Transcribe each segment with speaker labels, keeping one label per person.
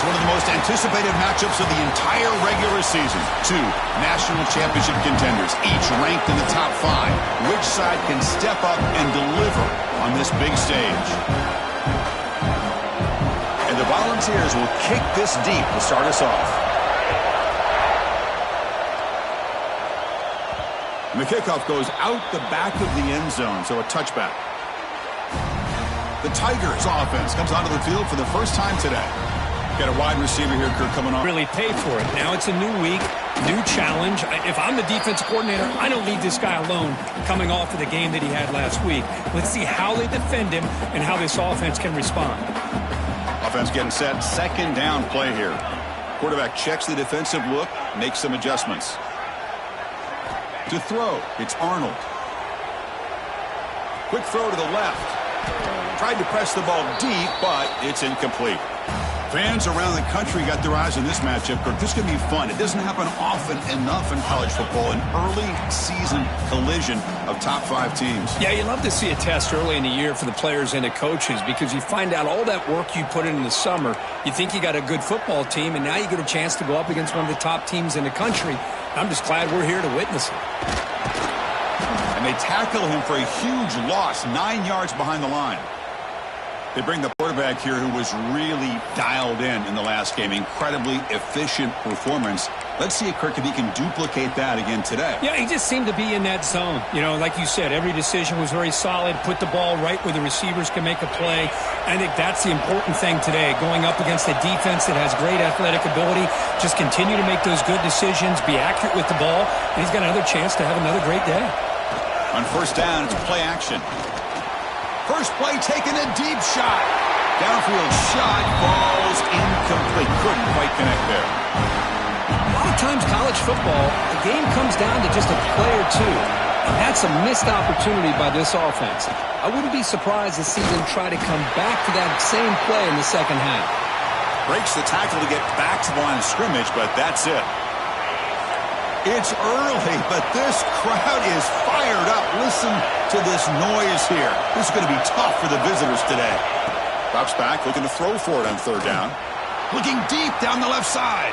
Speaker 1: It's one of the most anticipated matchups of the entire regular season. Two national championship contenders, each ranked in the top 5. Which side can step up and deliver on this big stage? And the Volunteers will kick this deep to start us off. And the kickoff goes out the back of the end zone, so a touchback. The Tigers offense comes onto the field for the first time today. Got a wide receiver here, Kirk, coming on.
Speaker 2: Really pay for it. Now it's a new week, new challenge. If I'm the defensive coordinator, I don't leave this guy alone coming off of the game that he had last week. Let's see how they defend him and how this offense can respond.
Speaker 1: Offense getting set. Second down play here. Quarterback checks the defensive look, makes some adjustments. To throw, it's Arnold. Quick throw to the left. Tried to press the ball deep, but it's incomplete. Fans around the country got their eyes on this matchup. Kirk, this is going to be fun. It doesn't happen often enough in college football, an early season collision of top 5 teams.
Speaker 2: Yeah, you love to see a test early in the year for the players and the coaches because you find out all that work you put in the summer. You think you got a good football team, and now you get a chance to go up against one of the top teams in the country. I'm just glad we're here to witness it.
Speaker 1: And they tackle him for a huge loss, 9 yards behind the line. They bring the quarterback here who was really dialed in the last game. Incredibly efficient performance. Let's see, Kirk, if he can duplicate that again today.
Speaker 2: Yeah, he just seemed to be in that zone. You know, like you said, every decision was very solid. Put the ball right where the receivers can make a play. I think that's the important thing today. Going up against a defense that has great athletic ability. Just continue to make those good decisions. Be accurate with the ball. And he's got another chance to have another great day.
Speaker 1: On first down, it's play action. First play, taking a deep shot. Downfield shot falls incomplete. Couldn't quite connect there.
Speaker 2: A lot of times college football, the game comes down to just a play or two. And that's a missed opportunity by this offense. I wouldn't be surprised to see them try to come back to that same play in the second half.
Speaker 1: Breaks the tackle to get back to the line of scrimmage, but that's it. It's early, but this crowd is fired up. Listen to this noise here. This is going to be tough for the visitors today. Drops back, looking to throw for it on third down. Looking deep down the left side.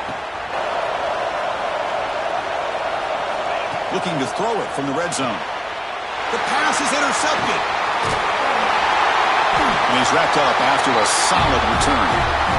Speaker 1: Looking to throw it from the red zone. The pass is intercepted. And he's wrapped up after a solid return.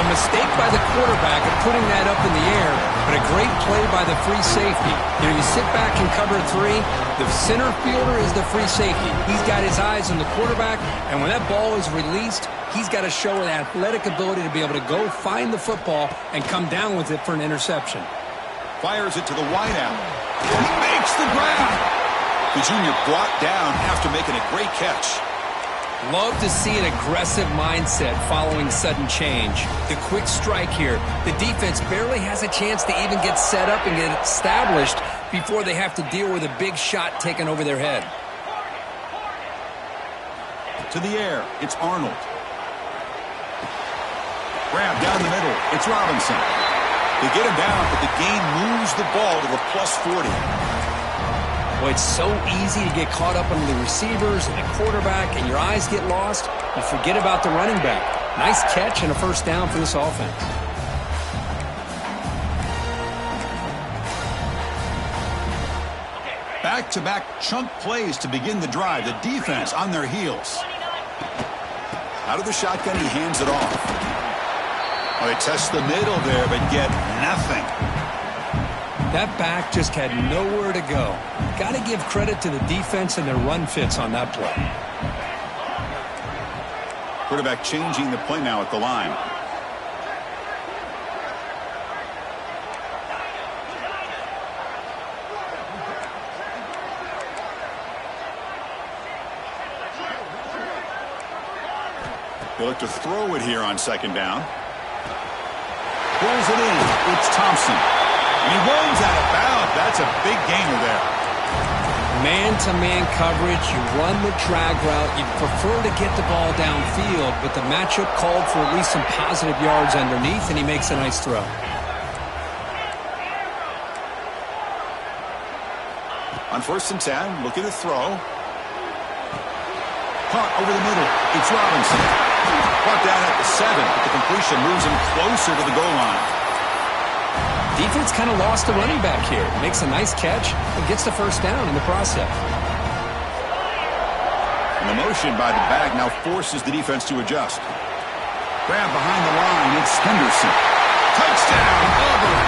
Speaker 2: Mistake by the quarterback of putting that up in the air, but a great play by the free safety. You know, you sit back and cover 3. The center fielder is the free safety. He's got his eyes on the quarterback, and when that ball is released, he's got to show an athletic ability to be able to go find the football and come down with it for an interception.
Speaker 1: Fires it to the wideout. He makes the grab. The junior brought down after making a great catch.
Speaker 2: Love to see an aggressive mindset following sudden change. The quick strike here. The defense barely has a chance to even get set up and get established before they have to deal with a big shot taken over their head.
Speaker 1: To the air, it's Arnold. Grab down the middle, it's Robinson. They get him down, but the game moves the ball to the +40.
Speaker 2: Boy, it's so easy to get caught up on the receivers and the quarterback, and your eyes get lost. You forget about the running back. Nice catch and a first down for this offense.
Speaker 1: Back-to-back chunk plays to begin the drive. The defense on their heels. Out of the shotgun, he hands it off. Well, they test the middle there, but get nothing.
Speaker 2: That back just had nowhere to go. Got to give credit to the defense and their run fits on that play.
Speaker 1: Quarterback changing the play now at the line. They look to throw it here on second down. Pulls it in. It's Thompson. And he rolls out of bounds. That's a big gainer there.
Speaker 2: Man-to-man coverage, you run the drag route, you prefer to get the ball downfield, but the matchup called for at least some positive yards underneath, and he makes a nice throw.
Speaker 1: On 1st and 10, looking to throw. Caught over the middle. It's Robinson. Brought down at the 7, but the completion moves him closer to the goal line.
Speaker 2: Defense kind of lost the running back here. Makes a nice catch and gets the first down in the process.
Speaker 1: And the motion by the back now forces the defense to adjust. Grab behind the line. It's Henderson. Touchdown, Auburn.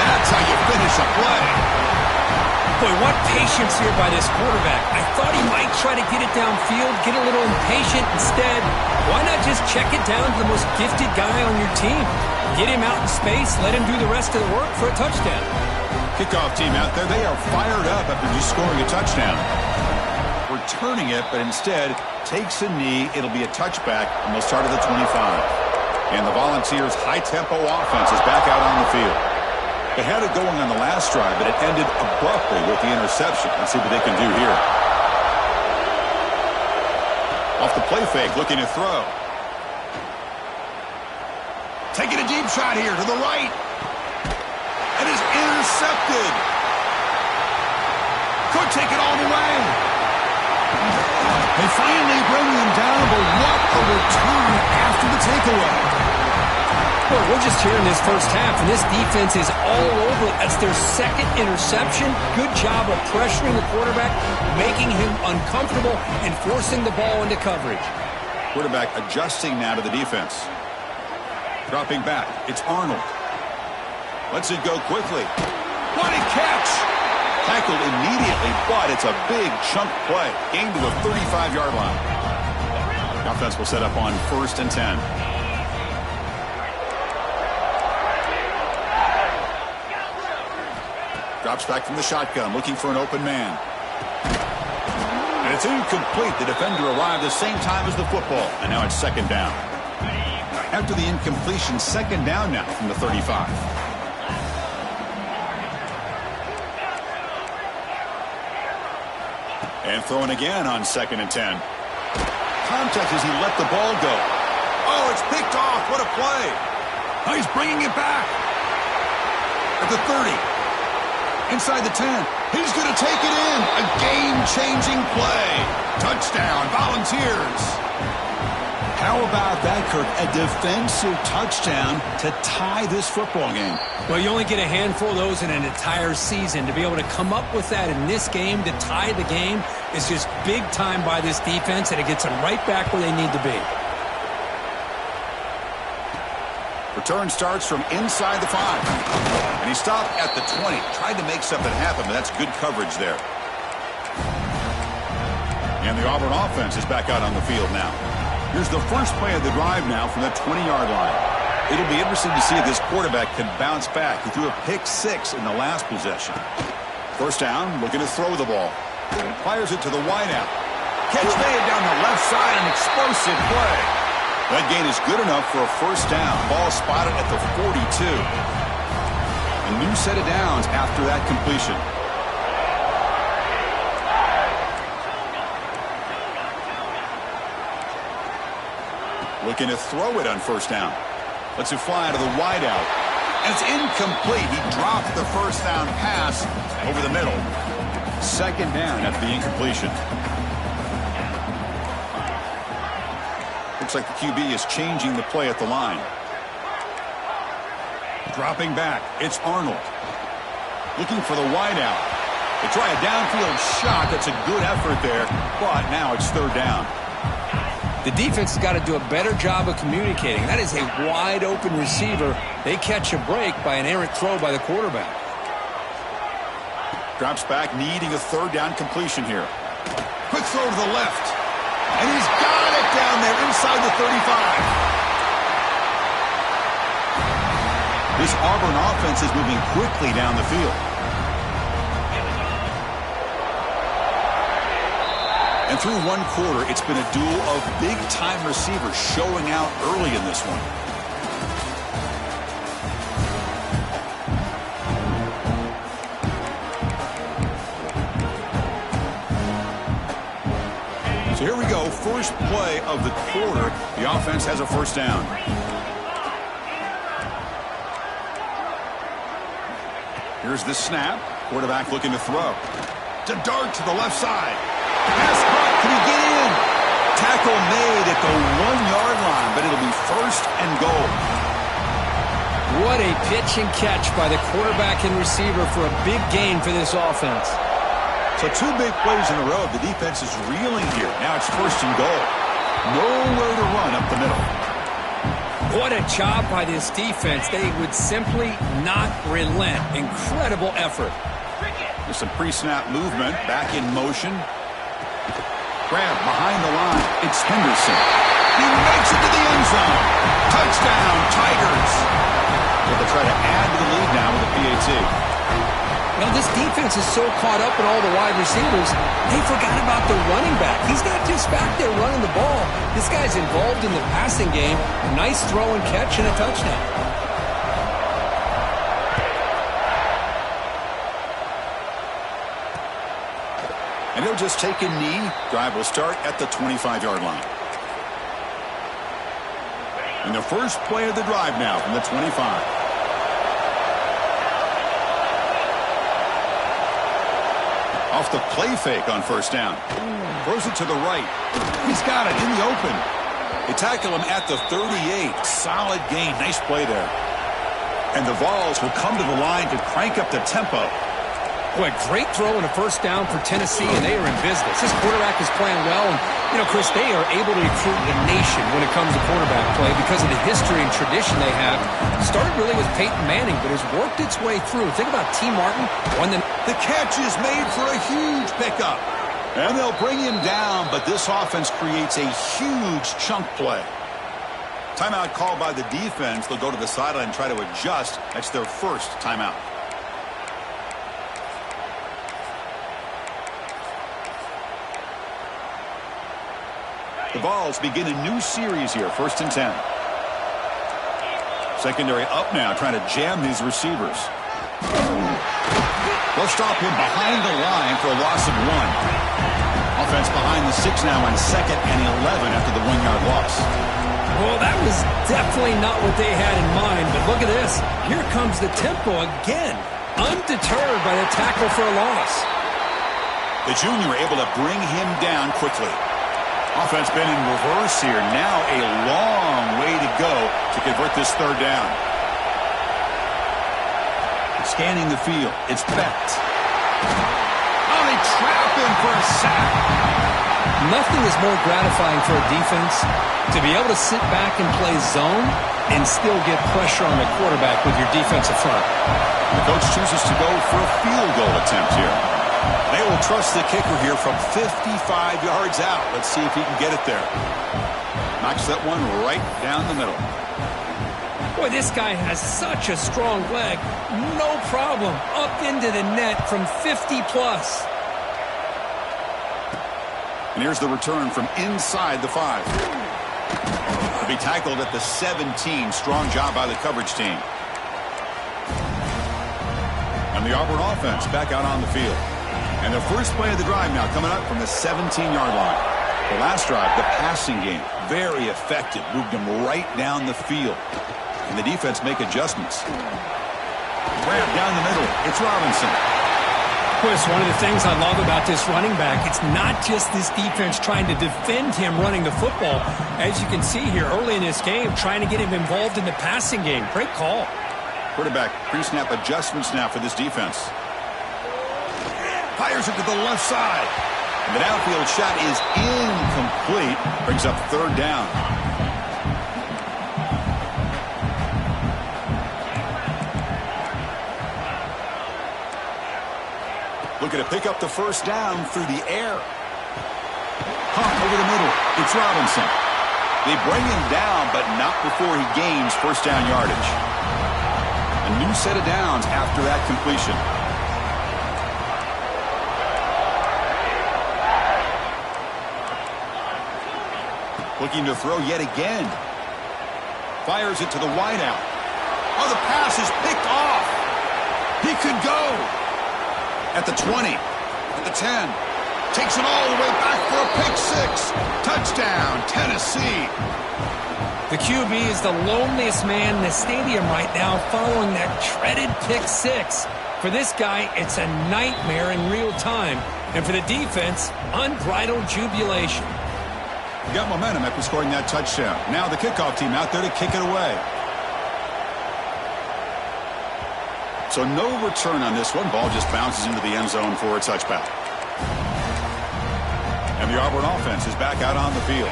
Speaker 1: That's how you finish a play.
Speaker 2: Boy, what patience here by this quarterback. I thought he might try to get it downfield, get a little impatient. Instead, why not just check it down to the most gifted guy on your team? Get him out in space, let him do the rest of the work for a touchdown.
Speaker 1: Kickoff team out there, they are fired up after just scoring a touchdown. Returning it, but instead takes a knee. It'll be a touchback, and they'll start at the 25. And the Volunteers' high-tempo offense is back out on the field. They had it going on the last drive, but it ended abruptly with the interception. Let's see what they can do here. Off the play fake, looking to throw. Taking a deep shot here to the right. It is intercepted. Could take it all the way. They finally bring them down, but what a return after the takeaway.
Speaker 2: Well, we're just here in this first half, and this defense is all over. That's their second interception. Good job of pressuring the quarterback, making him uncomfortable, and forcing the ball into coverage.
Speaker 1: Quarterback adjusting now to the defense. Dropping back. It's Arnold. Lets it go quickly. What a catch! Tackled immediately, but it's a big chunk play. Gained to the 35-yard line. The offense will set up on 1st and 10. Drops back from the shotgun, looking for an open man. And it's incomplete. The defender arrived the same time as the football, and now it's 2nd down. After the incompletion, 2nd down now from the 35. And throwing again on 2nd and 10. Contact as he let the ball go. Oh, it's picked off. What a play. Oh, he's bringing it back. At the 30. Inside the 10. He's going to take it in. A game-changing play. Touchdown, Volunteers. How about that, Kirk? A defensive touchdown to tie this football game.
Speaker 2: Well, you only get a handful of those in an entire season. To be able to come up with that in this game, to tie the game, is just big time by this defense, and it gets them right back where they need to be.
Speaker 1: Return starts from inside the 5. And he stopped at the 20. Tried to make something happen, but that's good coverage there. And the Auburn offense is back out on the field now. Here's the first play of the drive now from the 20-yard line. It'll be interesting to see if this quarterback can bounce back. He threw a pick-6 in the last possession. 1st down, looking to throw the ball. Fires it to the wideout. Catch made down the left side, an explosive play. That gain is good enough for a 1st down. Ball spotted at the 42. A new set of downs after that completion. Looking to throw it on 1st down. Lets it fly to the wideout. And it's incomplete. He dropped the 1st down pass over the middle. 2nd down after the incompletion. Looks like the QB is changing the play at the line. Dropping back. It's Arnold. Looking for the wideout. They try a downfield shot. That's a good effort there. But now it's 3rd down.
Speaker 2: The defense has got to do a better job of communicating. That is a wide-open receiver. They catch a break by an errant throw by the quarterback.
Speaker 1: Drops back, needing a 3rd down completion here. Quick throw to the left. And he's got it down there inside the 35. This Auburn offense is moving quickly down the field. And through 1 quarter, it's been a duel of big-time receivers showing out early in this one. So here we go, first play of the quarter. The offense has a first down. Here's the snap. Quarterback looking to throw. To dart to the left side. Pass caught. Can he get in? Tackle made at the 1-yard line, but it'll be first and goal.
Speaker 2: What a pitch and catch by the quarterback and receiver for a big gain for this offense.
Speaker 1: So 2 big plays in a row. The defense is reeling here. Now it's first and goal. Nowhere to run up the middle.
Speaker 2: What a job by this defense. They would simply not relent. Incredible effort.
Speaker 1: There's some pre-snap movement. Back in motion. Grab behind the line. It's Henderson. He makes it to the end zone. Touchdown, Tigers. So they'll try to add to the lead now with a PAT.
Speaker 2: Now, this defense is so caught up in all the wide receivers, they forgot about the running back. He's not just back there running the ball. This guy's involved in the passing game. A nice throw and catch and a touchdown.
Speaker 1: And he'll just take a knee. Drive will start at the 25-yard line. And the first play of the drive now from the 25. Off the play fake on first down. Throws it to the right. He's got it in the open. They tackle him at the 38. Solid gain. Nice play there. And the Vols will come to the line to crank up the tempo.
Speaker 2: Boy, great throw and a first down for Tennessee, and they are in business. This quarterback is playing well, and, you know, Chris, they are able to recruit the nation when it comes to quarterback play because of the history and tradition they have. Started really with Peyton Manning, but has worked its way through. Think about T. Martin.
Speaker 1: The catch is made for a huge pickup. And they'll bring him down, but this offense creates a huge chunk play. Timeout called by the defense. They'll go to the sideline and try to adjust. That's their first timeout. The Vols begin a new series here, 1st and 10. Secondary up now, trying to jam these receivers. They'll stop him behind the line for a loss of 1. Offense behind the 6 now on 2nd and 11 after the 1-yard loss.
Speaker 2: Well, that was definitely not what they had in mind, but look at this. Here comes the tempo again, undeterred by the tackle for a loss.
Speaker 1: The junior able to bring him down quickly. Offense been in reverse here. Now a long way to go to convert this 3rd down. Scanning the field. It's Becht. Oh, they trap him for a sack.
Speaker 2: Nothing is more gratifying for a defense to be able to sit back and play zone and still get pressure on the quarterback with your defensive front.
Speaker 1: The coach chooses to go for a field goal attempt here. They will trust the kicker here from 55 yards out. Let's see if he can get it there. Knocks that one right down the middle.
Speaker 2: Boy, this guy has such a strong leg. No problem. Up into the net from 50-plus.
Speaker 1: And here's the return from inside the 5. He'll be tackled at the 17. Strong job by the coverage team. And the Auburn offense back out on the field. And the first play of the drive now coming up from the 17-yard line. The last drive, the passing game, very effective. Moved them right down the field. And the defense make adjustments. Grab down the middle. It's Robinson.
Speaker 2: Chris, one of the things I love about this running back, it's not just this defense trying to defend him running the football. As you can see here early in this game, trying to get him involved in the passing game. Great call.
Speaker 1: Quarterback pre-snap adjustments now for this defense. Fires it to the left side. And the downfield shot is incomplete. Brings up 3rd down. Looking to pick up the first down through the air. Pump over the middle. It's Robinson. They bring him down, but not before he gains first down yardage. A new set of downs after that completion. Looking to throw yet again. Fires it to the wideout. Oh, the pass is picked off. He could go. At the 20. At the 10. Takes it all the way back for a pick six. Touchdown, Tennessee.
Speaker 2: The QB is the loneliest man in the stadium right now following that dreaded pick six. For this guy, it's a nightmare in real time. And for the defense, unbridled jubilation.
Speaker 1: You got momentum after scoring that touchdown. Now the kickoff team out there to kick it away. So no return on this one. Ball just bounces into the end zone for a touchback. And the Auburn offense is back out on the field.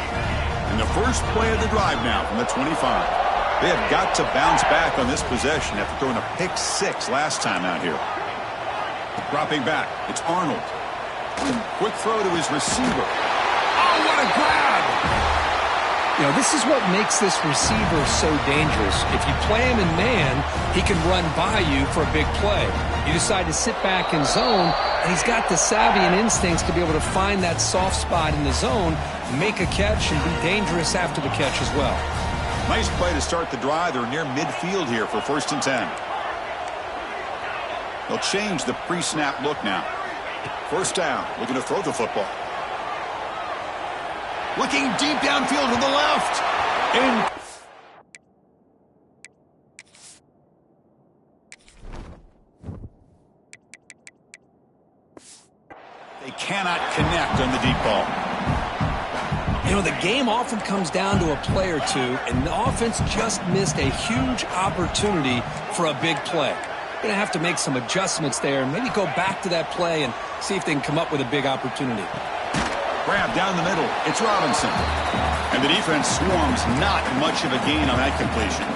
Speaker 1: And the first play of the drive now from the 25. They have got to bounce back on this possession after throwing a pick six last time out here. Dropping back, it's Arnold. Quick throw to his receiver. Oh, what a grab!
Speaker 2: You know, this is what makes this receiver so dangerous. If you play him in man, he can run by you for a big play. You decide to sit back in zone, and he's got the savvy and instincts to be able to find that soft spot in the zone, make a catch, and be dangerous after the catch as well.
Speaker 1: Nice play to start the drive. They're near midfield here for 1st and 10. They'll change the pre-snap look now. 1st down, looking to throw the football. Looking deep downfield to the left. They cannot connect on the deep ball.
Speaker 2: You know, the game often comes down to a play or two, and the offense just missed a huge opportunity for a big play. Going to have to make some adjustments there and maybe go back to that play and see if they can come up with a big opportunity.
Speaker 1: Grab down the middle. It's Robinson. And the defense swarms. Not much of a gain on that completion.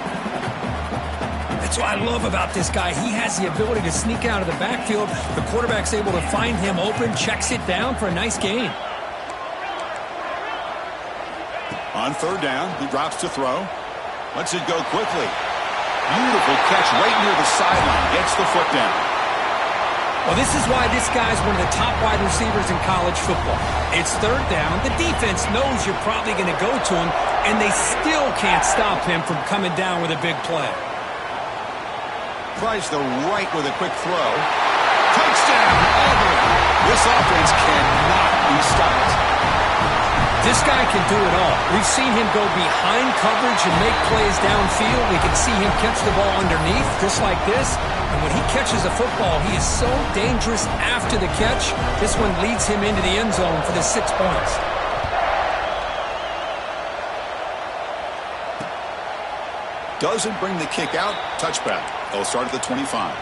Speaker 2: That's what I love about this guy. He has the ability to sneak out of the backfield. The quarterback's able to find him open, checks it down for a nice gain.
Speaker 1: On 3rd down, he drops to throw. Lets it go quickly. Beautiful catch right near the sideline. Gets the foot down.
Speaker 2: Well, this is why this guy's one of the top wide receivers in college football. It's 3rd down. The defense knows you're probably going to go to him, and they still can't stop him from coming down with a big play.
Speaker 1: Tries the right with a quick throw. Touchdown, Auburn. This offense cannot be stopped.
Speaker 2: This guy can do it all. We've seen him go behind coverage and make plays downfield. We can see him catch the ball underneath, just like this. And when he catches a football, he is so dangerous after the catch. This one leads him into the end zone for the 6 points.
Speaker 1: Doesn't bring the kick out. Touchback. They'll start at the 25.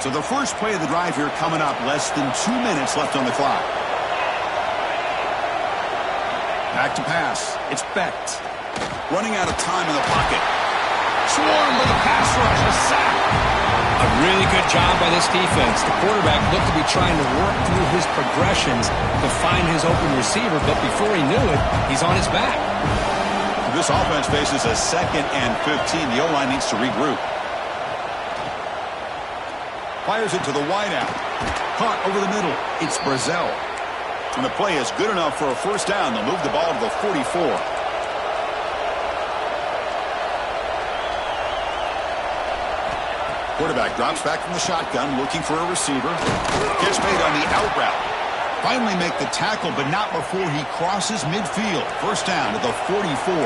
Speaker 1: So the first play of the drive here coming up. Less than 2 minutes left on the clock. Back to pass. It's Becht. Running out of time in the pocket. Swarmed by the pass rush. A sack.
Speaker 2: A really good job by this defense. The quarterback looked to be trying to work through his progressions to find his open receiver, but before he knew it, he's on his back.
Speaker 1: This offense faces a 2nd and 15. The O-line needs to regroup. Fires it to the wideout. Caught over the middle. It's Brazzell. And the play is good enough for a 1st down. They'll move the ball to the 44. Quarterback drops back from the shotgun, looking for a receiver. Catch made on the out route. Finally make the tackle, but not before he crosses midfield. 1st down to the 44.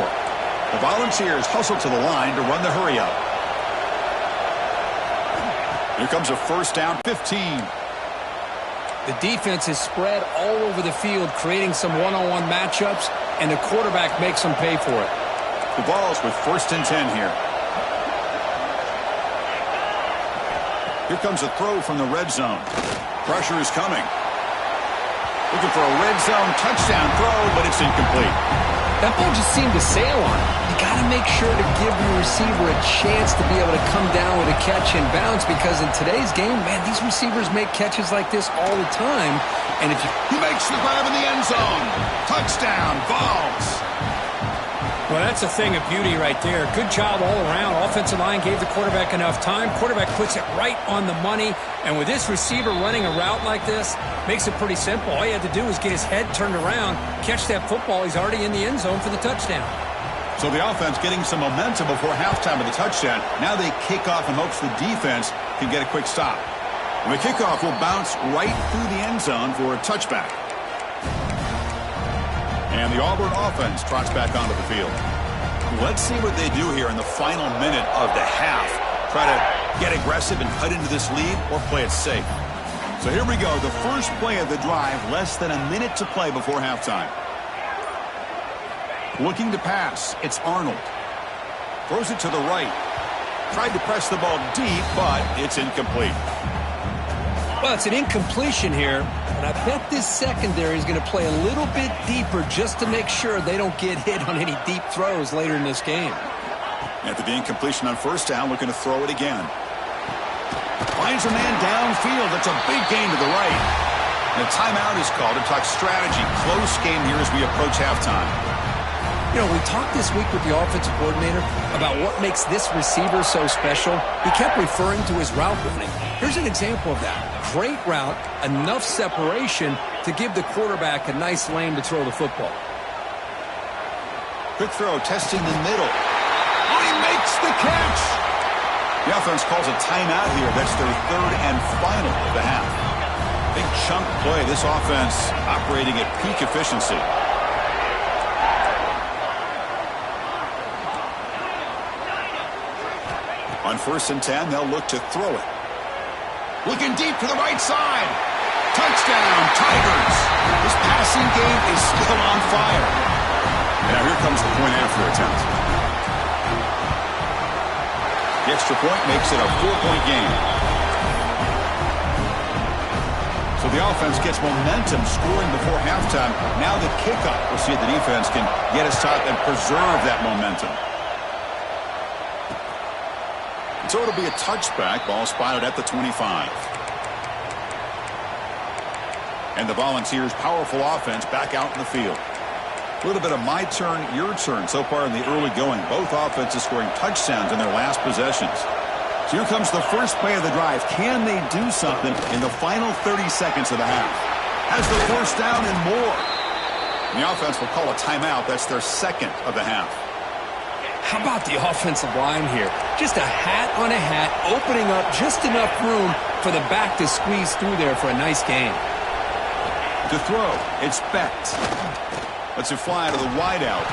Speaker 1: The Volunteers hustle to the line to run the hurry up. Here comes a 1st down, 15.
Speaker 2: The defense is spread all over the field, creating some one-on-one matchups, and the quarterback makes them pay for it.
Speaker 1: The ball's with 1st and 10 here. Here comes a throw from the red zone. Pressure is coming. Looking for a red zone touchdown throw, but it's incomplete.
Speaker 2: That ball just seemed to sail on it. You got to make sure to give your receiver a chance to be able to come down with a catch and bounce, because in today's game, man, these receivers make catches like this all the time. And if
Speaker 1: he makes the grab in the end zone. Touchdown, Vols.
Speaker 2: Well, that's a thing of beauty right there. Good job all around. Offensive line gave the quarterback enough time. Quarterback puts it right on the money. And with this receiver running a route like this, makes it pretty simple. All he had to do was get his head turned around, catch that football. He's already in the end zone for the touchdown.
Speaker 1: So the offense getting some momentum before halftime of the touchdown. Now they kick off in hopes the defense can get a quick stop. And the kickoff will bounce right through the end zone for a touchback. And the Auburn offense trots back onto the field. Let's see what they do here in the final minute of the half. Try to get aggressive and cut into this lead, or play it safe. So here we go, the first play of the drive, less than a minute to play before halftime. Looking to pass, it's Arnold. Throws it to the right. Tried to press the ball deep, but it's incomplete.
Speaker 2: Well, it's an incompletion here, and I bet this secondary is going to play a little bit deeper just to make sure they don't get hit on any deep throws later in this game.
Speaker 1: After the incompletion on first down, looking to throw it again. Finds a man downfield. That's a big gain to the right. And a timeout is called to talk strategy. Close game here as we approach halftime.
Speaker 2: You know, we talked this week with the offensive coordinator about what makes this receiver so special. He kept referring to his route running. Here's an example of that. Great route, enough separation to give the quarterback a nice lane to throw the football.
Speaker 1: Quick throw, testing the middle. Oh, he makes the catch! The offense calls a timeout here. That's their third and final of the half. Big chunk play. This offense operating at peak efficiency. On 1st and 10, they'll look to throw it. Looking deep to the right side. Touchdown, Tigers. This passing game is still on fire. Now here comes the point after attempt. The extra point makes it a 4-point game. So the offense gets momentum scoring before halftime. Now the kickoff. We'll see if the defense can get us top and preserve that momentum. So it'll be a touchback. Ball spotted at the 25. And the Volunteers' powerful offense back out in the field. A little bit of my turn, your turn so far in the early going. Both offenses scoring touchdowns in their last possessions. So here comes the first play of the drive. Can they do something in the final 30 seconds of the half? Has the first down and more. And the offense will call a timeout. That's their second of the half.
Speaker 2: How about the offensive line here? Just a hat on a hat, opening up just enough room for the back to squeeze through there for a nice gain.
Speaker 1: To throw, it's Becht. Lets it fly to the wideout.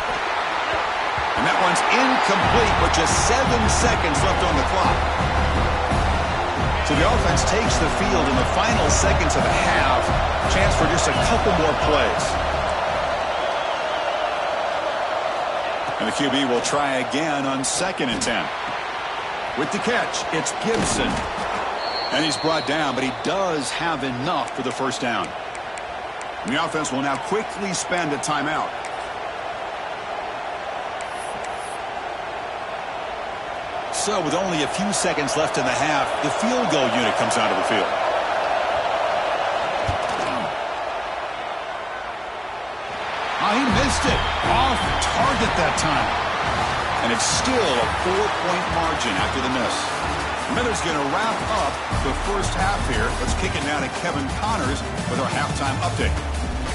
Speaker 1: And that one's incomplete with just 7 seconds left on the clock. So the offense takes the field in the final seconds of the half. Chance for just a couple more plays. And the QB will try again on 2nd and 10. With the catch, it's Gibson. And he's brought down, but he does have enough for the first down. And the offense will now quickly spend a timeout. So with only a few seconds left in the half, the field goal unit comes onto the field. Oh, he missed it. Off target that time. And it's still a 4-point margin after the miss. Miller's going to wrap up the first half here. Let's kick it now to Kevin Connors with our halftime update.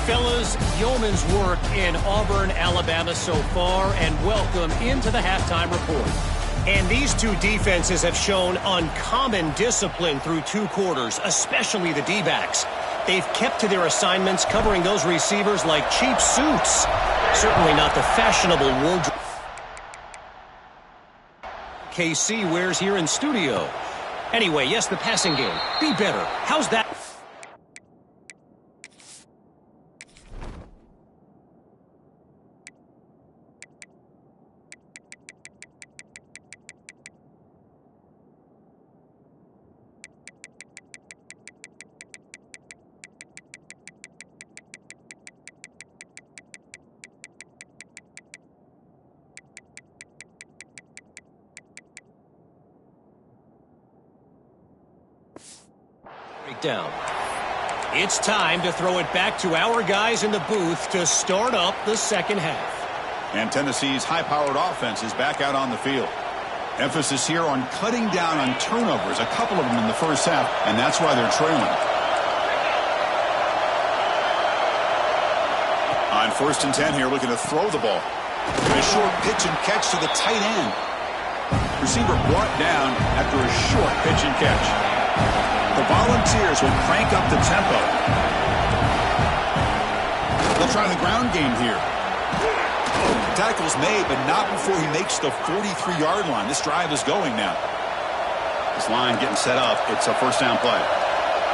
Speaker 3: Fellas, yeoman's work in Auburn, Alabama so far, and welcome into the halftime report. And these two defenses have shown uncommon discipline through 2 quarters, especially the D-backs. They've kept to their assignments, covering those receivers like cheap suits. Certainly not the fashionable wardrobe KC wears here in studio. Anyway, yes, the passing game. Be better. How's that? Down. It's time to throw it back to our guys in the booth to start up the second half.
Speaker 1: And Tennessee's high-powered offense is back out on the field. Emphasis here on cutting down on turnovers, a couple of them in the first half, and that's why they're trailing. On 1st and 10 here, looking to throw the ball. And a short pitch and catch to the tight end. Receiver brought down after a short pitch and catch. The Volunteers will crank up the tempo. They'll try the ground game here. Tackle's made, but not before he makes the 43-yard line. This drive is going now. This line getting set up. It's a first down play.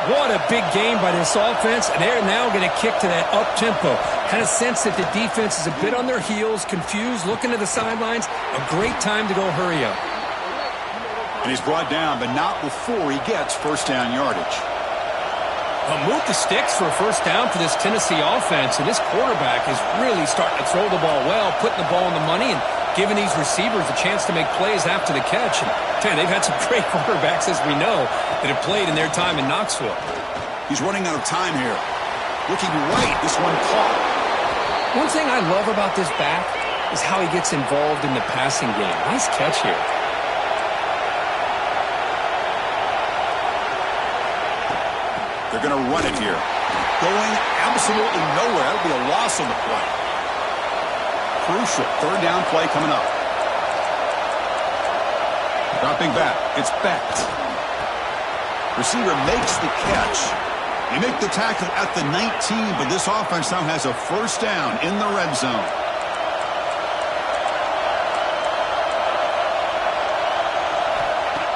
Speaker 2: What a big game by this offense, and they're now going to kick to that up-tempo. Kind of sense that the defense is a bit on their heels, confused, looking to the sidelines. A great time to go hurry up.
Speaker 1: And he's brought down, but not before he gets first down yardage.
Speaker 2: Move the sticks for a first down for this Tennessee offense, and this quarterback is really starting to throw the ball well, putting the ball on the money and giving these receivers a chance to make plays after the catch. And they've had some great quarterbacks, as we know, that have played in their time in Knoxville.
Speaker 1: He's running out of time here. Looking right, this one caught.
Speaker 2: One thing I love about this back is how he gets involved in the passing game. Nice catch here.
Speaker 1: They're going to run it here. Going absolutely nowhere. That'll be a loss on the play. Crucial third down play coming up. Dropping back. It's Becht. Receiver makes the catch. They make the tackle at the 19, but this offense now has a first down in the red zone.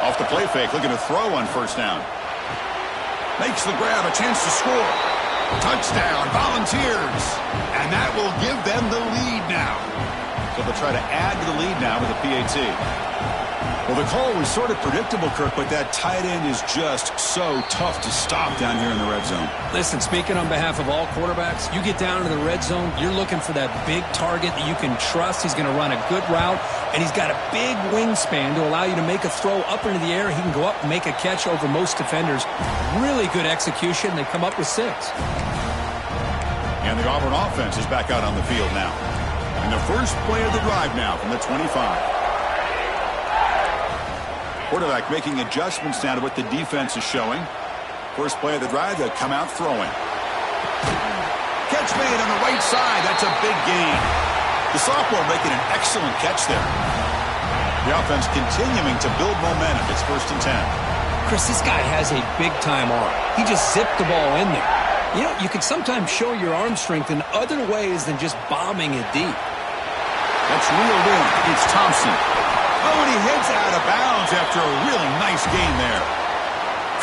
Speaker 1: Off the play fake, looking to throw on first down. Makes the grab, a chance to score. Touchdown, Volunteers. And that will give them the lead now. So they'll try to add to the lead now with a PAT. Well, the call was sort of predictable, Kirk, but that tight end is just so tough to stop down here in the red zone.
Speaker 2: Listen, speaking on behalf of all quarterbacks, you get down to the red zone, you're looking for that big target that you can trust. He's going to run a good route, and he's got a big wingspan to allow you to make a throw up into the air. He can go up and make a catch over most defenders. Really good execution. They come up with 6.
Speaker 1: And the Auburn offense is back out on the field now. And the first play of the drive now from the 25. Quarterback making adjustments now to what the defense is showing. First play of the drive, they'll come out throwing. Catch made on the right side. That's a big gain. The sophomore making an excellent catch there. The offense continuing to build momentum. It's 1st and 10.
Speaker 2: Chris, this guy has a big-time arm. He just zipped the ball in there. You know, you can sometimes show your arm strength in other ways than just bombing it deep.
Speaker 1: That's reeled in. It's Thompson. Oh, and he heads out of bounds after a really nice gain there.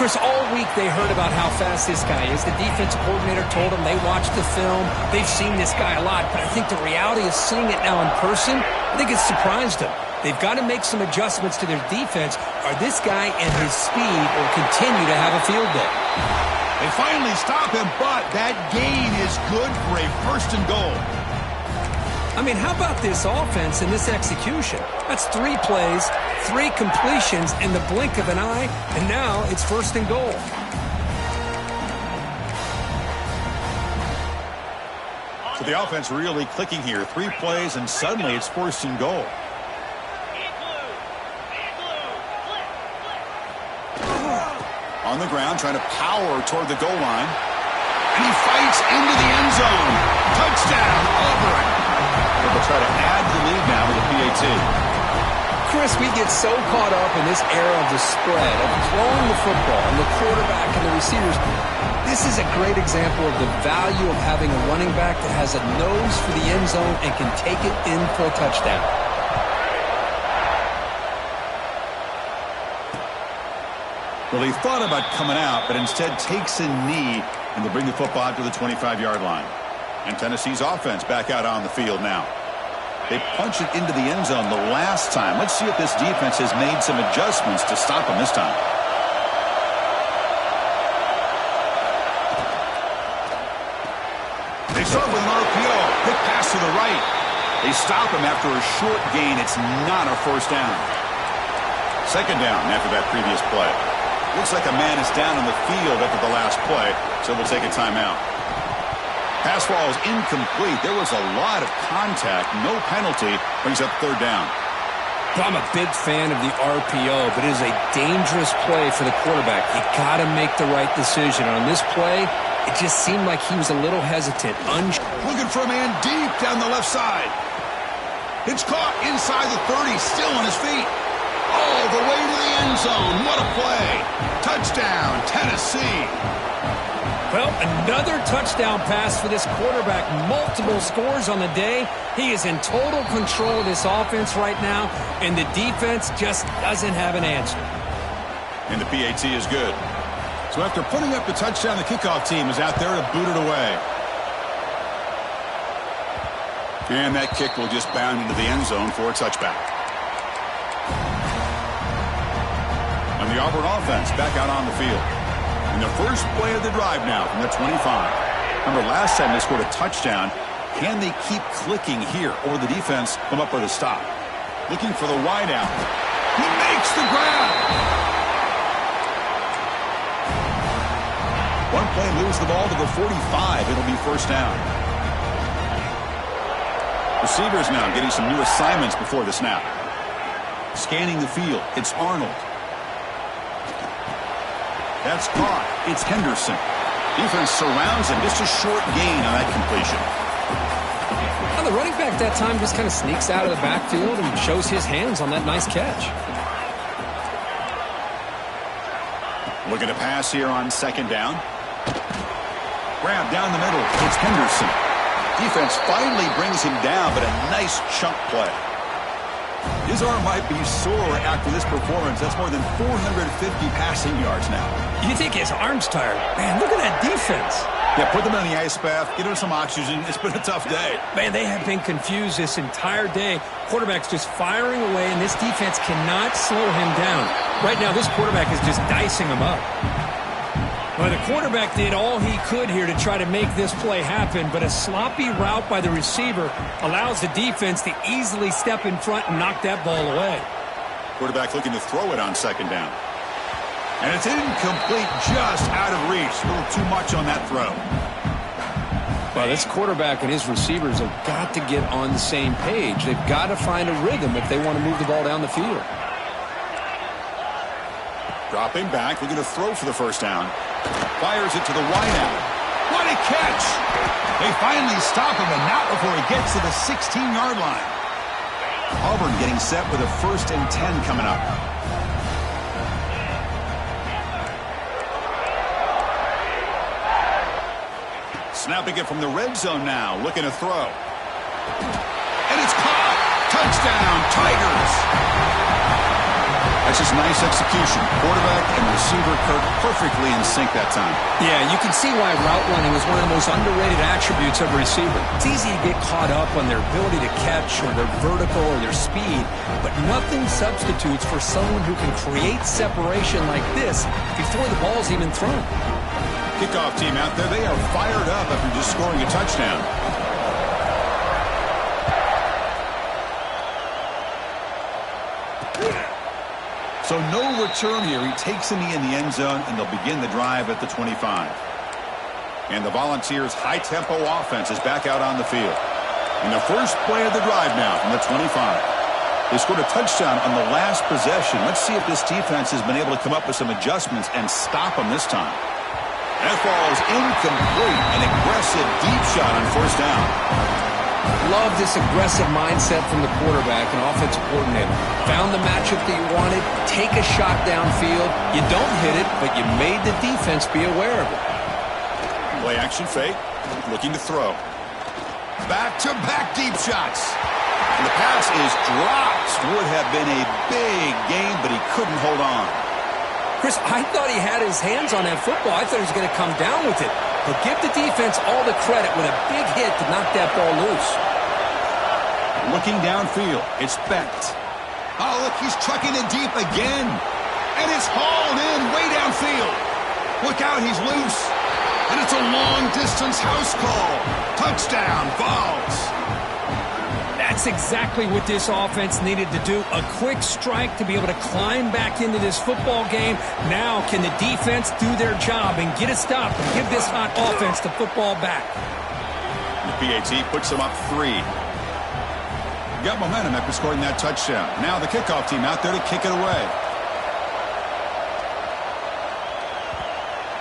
Speaker 2: Chris, all week they heard about how fast this guy is. The defensive coordinator told them they watched the film. They've seen this guy a lot, but I think the reality is seeing it now in person, I think it's surprised them. They've got to make some adjustments to their defense, or this guy and his speed will continue to have a field day.
Speaker 1: They finally stop him, but that gain is good for a 1st and goal.
Speaker 2: I mean, how about this offense and this execution? That's 3 plays, 3 completions in the blink of an eye, and now it's 1st and goal.
Speaker 1: So the offense really clicking here. 3 plays, and suddenly it's 1st and goal. On the ground, trying to power toward the goal line. And he fights into the end zone. Touchdown, Auburn. They'll try to add the lead now with a PAT.
Speaker 2: Chris, we get so caught up in this era of the spread, of throwing the football, and the quarterback and the receivers. This is a great example of the value of having a running back that has a nose for the end zone and can take it in for a touchdown.
Speaker 1: Well, he thought about coming out, but instead takes a knee, and they'll bring the football out to the 25-yard line. And Tennessee's offense back out on the field now. They punched it into the end zone the last time. Let's see if this defense has made some adjustments to stop them this time. They start with an RPO. Quick pass to the right. They stop him after a short gain. It's not a 1st down. 2nd down after that previous play. Looks like a man is down on the field after the last play, so we'll take a timeout. Pass ball is incomplete. There was a lot of contact. No penalty. Brings up 3rd down.
Speaker 2: I'm a big fan of the RPO, but it is a dangerous play for the quarterback. You got to make the right decision. On this play, it just seemed like he was a little hesitant.
Speaker 1: Looking for a man deep down the left side. It's caught inside the 30, still on his feet. All the way to the end zone. What a play. Touchdown, Tennessee.
Speaker 2: Well, another touchdown pass for this quarterback. Multiple scores on the day. He is in total control of this offense right now, and the defense just doesn't have an answer.
Speaker 1: And the PAT is good. So after putting up the touchdown, the kickoff team is out there to boot it away. And that kick will just bound into the end zone for a touchback. And the Auburn offense back out on the field. In the first play of the drive now from the 25. Remember, last time they scored a touchdown. Can they keep clicking here, or the defense come up with a stop? Looking for the wide out. He makes the grab. One play moves the ball to the 45. It'll be first down. Receivers now getting some new assignments before the snap. Scanning the field. It's Arnold. That's caught. It's Henderson. Defense surrounds him. Just a short gain on that completion.
Speaker 2: Now the running back that time just kind of sneaks out of the backfield and shows his hands on that nice catch.
Speaker 1: Looking to pass here on second down. Grab down the middle. It's Henderson. Defense finally brings him down, but a nice chunk play. His arm might be sore after this performance. That's more than 450 passing yards now.
Speaker 2: You think his arm's tired? Man, look at that defense.
Speaker 1: Yeah, put them in the ice bath, get him some oxygen. It's been a tough day.
Speaker 2: Man, they have been confused this entire day. Quarterback's just firing away, and this defense cannot slow him down. Right now, this quarterback is just dicing him up. Well, the quarterback did all he could here to try to make this play happen, but a sloppy route by the receiver allows the defense to easily step in front and knock that ball away.
Speaker 1: Quarterback looking to throw it on second down. And it's incomplete, just out of reach. A little too much on that throw.
Speaker 2: Well, this quarterback and his receivers have got to get on the same page. They've got to find a rhythm if they want to move the ball down the field.
Speaker 1: Dropping back, looking to throw for the first down. Fires it to the wideout. What a catch! They finally stop him, and not before he gets to the 16-yard line. Auburn getting set with a 1st and 10 coming up. Snapping it from the red zone now, looking to throw. And it's caught! Touchdown, Tigers! That's just nice execution. Quarterback and receiver Kirk perfectly in sync that time.
Speaker 2: Yeah, you can see why route running is one of the most underrated attributes of a receiver. It's easy to get caught up on their ability to catch or their vertical or their speed, but nothing substitutes for someone who can create separation like this before the ball's even thrown.
Speaker 1: Kickoff team out there, they are fired up after just scoring a touchdown. So no return here. He takes in the end zone, and they'll begin the drive at the 25. And the Volunteers' high-tempo offense is back out on the field. In the first play of the drive now from the 25. They scored a touchdown on the last possession. Let's see if this defense has been able to come up with some adjustments and stop them this time. That ball is incomplete. An aggressive deep shot on first down.
Speaker 2: Love this aggressive mindset from the quarterback and offensive coordinator. Found the matchup that you wanted, take a shot downfield. You don't hit it, but you made the defense be aware of it.
Speaker 1: Play action fake, looking to throw. Back-to-back deep shots. And the pass is dropped. Would have been a big game, but he couldn't hold on.
Speaker 2: Chris, I thought he had his hands on that football. I thought he was going to come down with it. But give the defense all the credit with a big hit to knock that ball loose.
Speaker 1: Looking downfield, it's Becht. Oh, look, he's trucking it deep again. And it's hauled in way downfield. Look out, he's loose. And it's a long-distance house call. Touchdown, Vols.
Speaker 2: That's exactly what this offense needed to do. A quick strike to be able to climb back into this football game. Now can the defense do their job and get a stop and give this hot offense the football back?
Speaker 1: The PAT puts them up 3. Got momentum after scoring that touchdown. Now the kickoff team out there to kick it away.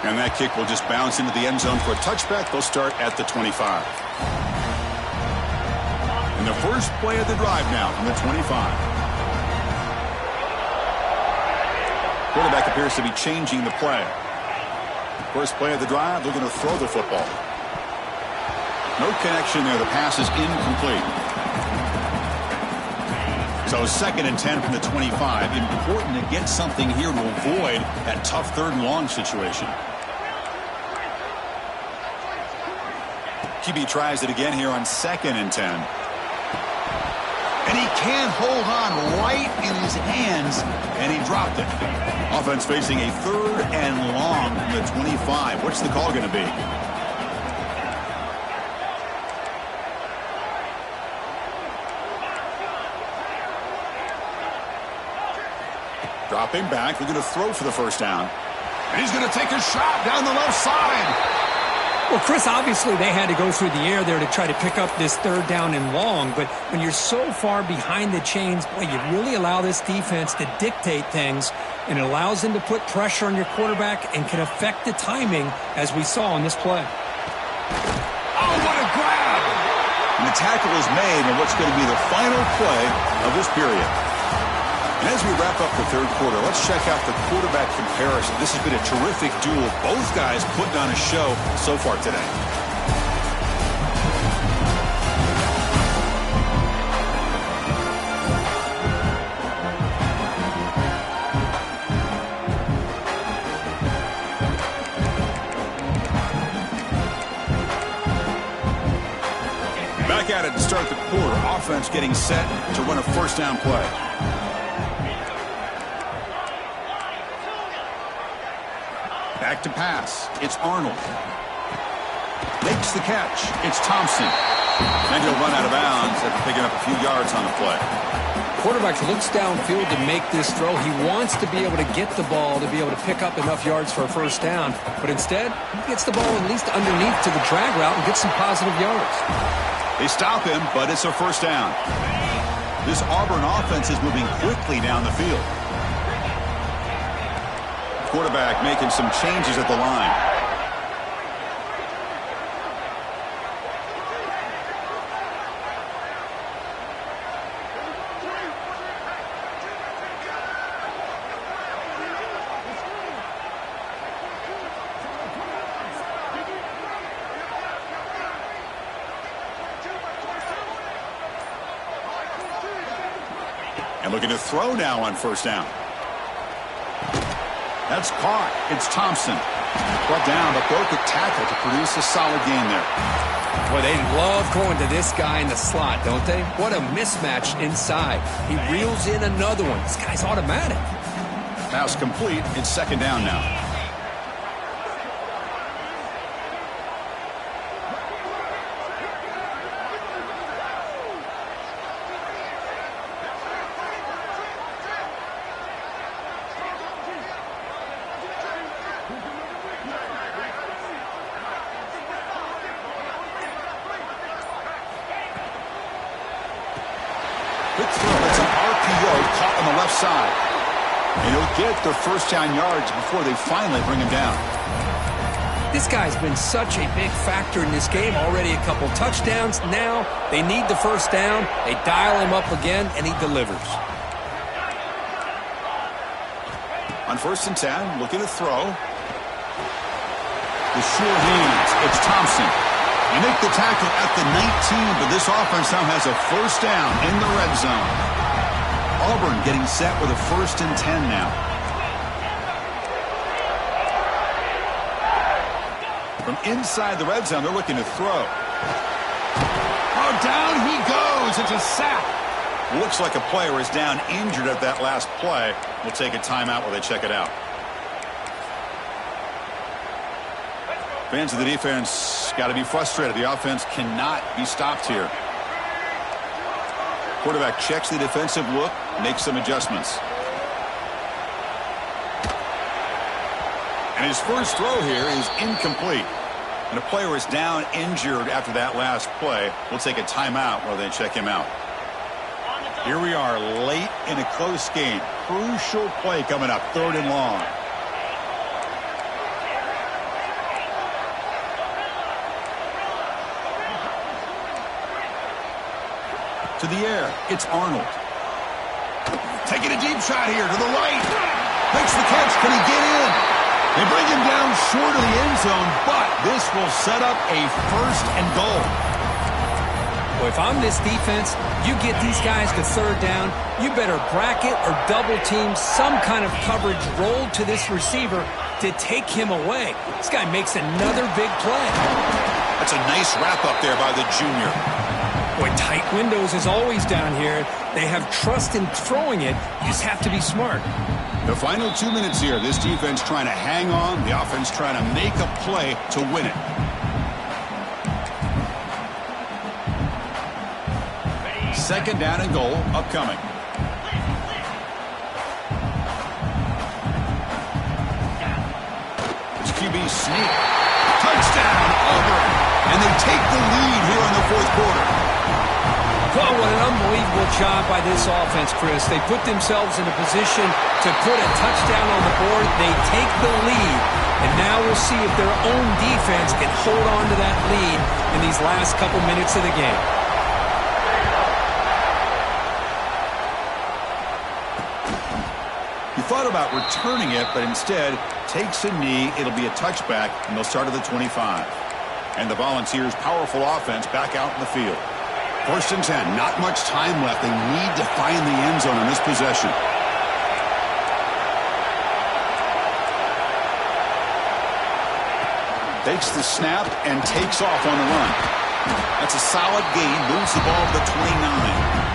Speaker 1: And that kick will just bounce into the end zone for a touchback. They'll start at the 25. In the first play of the drive now from the 25. Quarterback appears to be changing the play. First play of the drive, they're going to throw the football. No connection there. The pass is incomplete. So 2nd and 10 from the 25. Important to get something here to avoid that tough 3rd and long situation. QB tries it again here on 2nd and 10. And he can't hold on right in his hands, and he dropped it. Offense facing a 3rd and long from the 25. What's the call going to be? Dropping back. They're going to throw for the 1st down. And he's going to take a shot down the left side.
Speaker 2: Well, Chris, obviously they had to go through the air there to try to pick up this 3rd down and long, but when you're so far behind the chains, boy, you really allow this defense to dictate things, and it allows them to put pressure on your quarterback and can affect the timing, as we saw in this play.
Speaker 1: Oh, what a grab! And the tackle is made on what's going to be the final play of this period. And as we wrap up the 3rd quarter, let's check out the quarterback comparison. This has been a terrific duel. Both guys putting on a show so far today. Back at it to start the quarter. Offense getting set to run a 1st down play. Back to pass. It's Arnold. Makes the catch. It's Thompson. And he'll run out of bounds after picking up a few yards on the play.
Speaker 2: Quarterback looks downfield to make this throw. He wants to be able to get the ball to be able to pick up enough yards for a 1st down. But instead, he gets the ball at least underneath to the drag route and gets some positive yards.
Speaker 1: They stop him, but it's a 1st down. This Auburn offense is moving quickly down the field. Quarterback making some changes at the line. And looking to throw now on 1st down. That's caught. It's Thompson. Brought down, but broke a tackle to produce a solid gain there.
Speaker 2: Boy, they love going to this guy in the slot, don't they? What a mismatch inside. He reels in another one. This guy's automatic.
Speaker 1: Pass complete. It's 2nd down now. Quick throw. It's an RPO caught on the left side. And he'll get the 1st down yards before they finally bring him down.
Speaker 2: This guy's been such a big factor in this game. Already a couple touchdowns. Now they need the 1st down. They dial him up again, and he delivers.
Speaker 1: On 1st and 10, looking to throw. The sure hands. It's Thompson. You make the tackle at the 19, but this offense now has a 1st down in the red zone. Auburn getting set with a 1st and 10 now. From inside the red zone, they're looking to throw. Oh, down he goes. It's a sack. Looks like a player is down injured at that last play. We'll take a timeout while they check it out. Fans of the defense got to be frustrated. The offense cannot be stopped here. Quarterback checks the defensive look, makes some adjustments. And his first throw here is incomplete. And a player is down injured after that last play. We'll take a timeout while they check him out. Here we are late in a close game. Crucial play coming up, 3rd and long. To the air, it's Arnold. Taking a deep shot here to the right. Makes the catch. Can he get in? They bring him down short of the end zone, but this will set up a 1st and goal.
Speaker 2: Well, if I'm this defense, you get these guys to 3rd down, you better bracket or double team some kind of coverage rolled to this receiver to take him away. This guy makes another big play.
Speaker 1: That's a nice wrap up there by the junior.
Speaker 2: Boy, tight windows is always down here. They have trust in throwing it. You just have to be smart.
Speaker 1: The final 2 minutes here. This defense trying to hang on. The offense trying to make a play to win it. Second down and goal upcoming. It's QB sneak. Touchdown, Auburn. And they take the lead here in the 4th quarter.
Speaker 2: Oh, what an unbelievable job by this offense, Chris. They put themselves in a position to put a touchdown on the board. They take the lead. And now we'll see if their own defense can hold on to that lead in these last couple minutes of the game.
Speaker 1: He thought about returning it, but instead takes a knee. It'll be a touchback, and they'll start at the 25. And the Volunteers' powerful offense back out in the field. 1st and 10. Not much time left. They need to find the end zone on this possession. Takes the snap and takes off on the run. That's a solid gain. Moves the ball to the 29.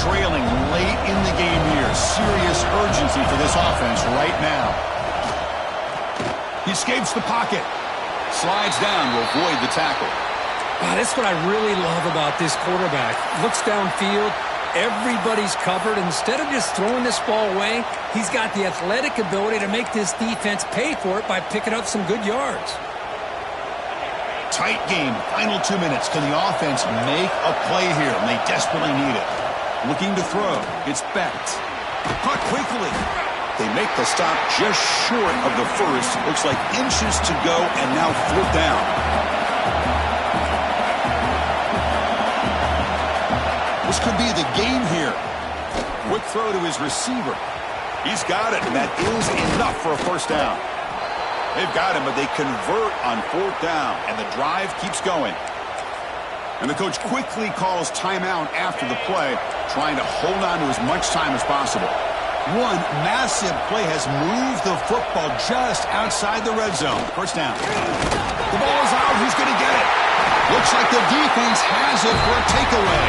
Speaker 1: Trailing late in the game here. Serious urgency for this offense right now. He escapes the pocket. Slides down to avoid the tackle.
Speaker 2: Wow, that's what I really love about this quarterback. Looks downfield. Everybody's covered. Instead of just throwing this ball away, he's got the athletic ability to make this defense pay for it by picking up some good yards.
Speaker 1: Tight game. Final 2 minutes. Can the offense make a play here? And they desperately need it. Looking to throw. It's Becht. Caught quickly. They make the stop just short of the 1st. Looks like inches to go, and now 4th down. This could be the game here. Quick throw to his receiver. He's got it, and that is enough for a 1st down. They've got him, but they convert on 4th down, and the drive keeps going. And the coach quickly calls timeout after the play, trying to hold on to as much time as possible. One massive play has moved the football just outside the red zone. 1st down. The ball is out. Who's going to get it? Looks like the defense has it for a takeaway.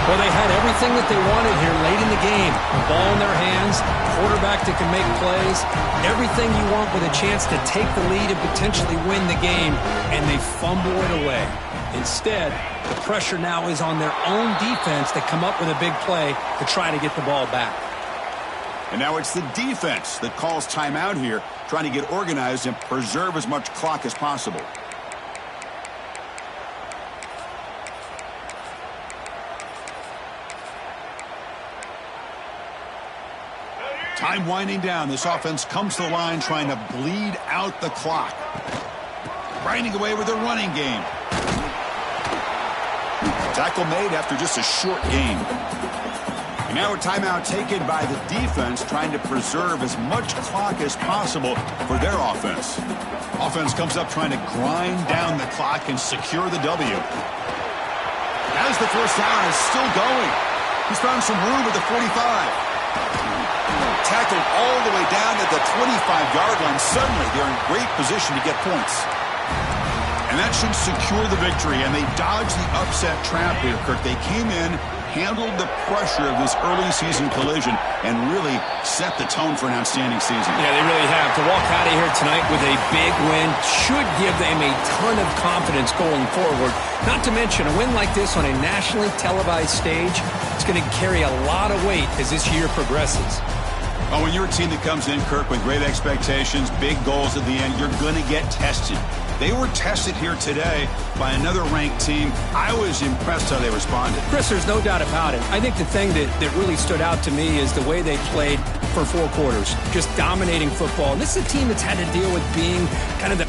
Speaker 2: Well, they had everything that they wanted here late in the game. The ball in their hands, quarterback that can make plays, everything you want with a chance to take the lead and potentially win the game, and they fumble it away. Instead, the pressure now is on their own defense to come up with a big play to try to get the ball back.
Speaker 1: And now it's the defense that calls timeout here, trying to get organized and preserve as much clock as possible. Time winding down. This offense comes to the line trying to bleed out the clock. Grinding away with their running game. Tackle made after just a short game. And now a timeout taken by the defense, trying to preserve as much clock as possible for their offense. Offense comes up trying to grind down the clock and secure the W. As the 1st down is still going. He's found some room at the 45. Tackled all the way down at the 25-yard line. Suddenly, they're in great position to get points. And that should secure the victory, and they dodged the upset trap here, Kirk. They came in, handled the pressure of this early season collision, and really set the tone for an outstanding season.
Speaker 2: Yeah, they really have. To walk out of here tonight with a big win should give them a ton of confidence going forward. Not to mention, a win like this on a nationally televised stage, it's going to carry a lot of weight as this year progresses.
Speaker 1: Oh, when you're a team that comes in, Kirk, with great expectations, big goals at the end, you're going to get tested. They were tested here today by another ranked team. I was impressed how they responded.
Speaker 2: Chris, there's no doubt about it. I think the thing that really stood out to me is the way they played for 4 quarters, just dominating football. And this is a team that's had to deal with being kind of the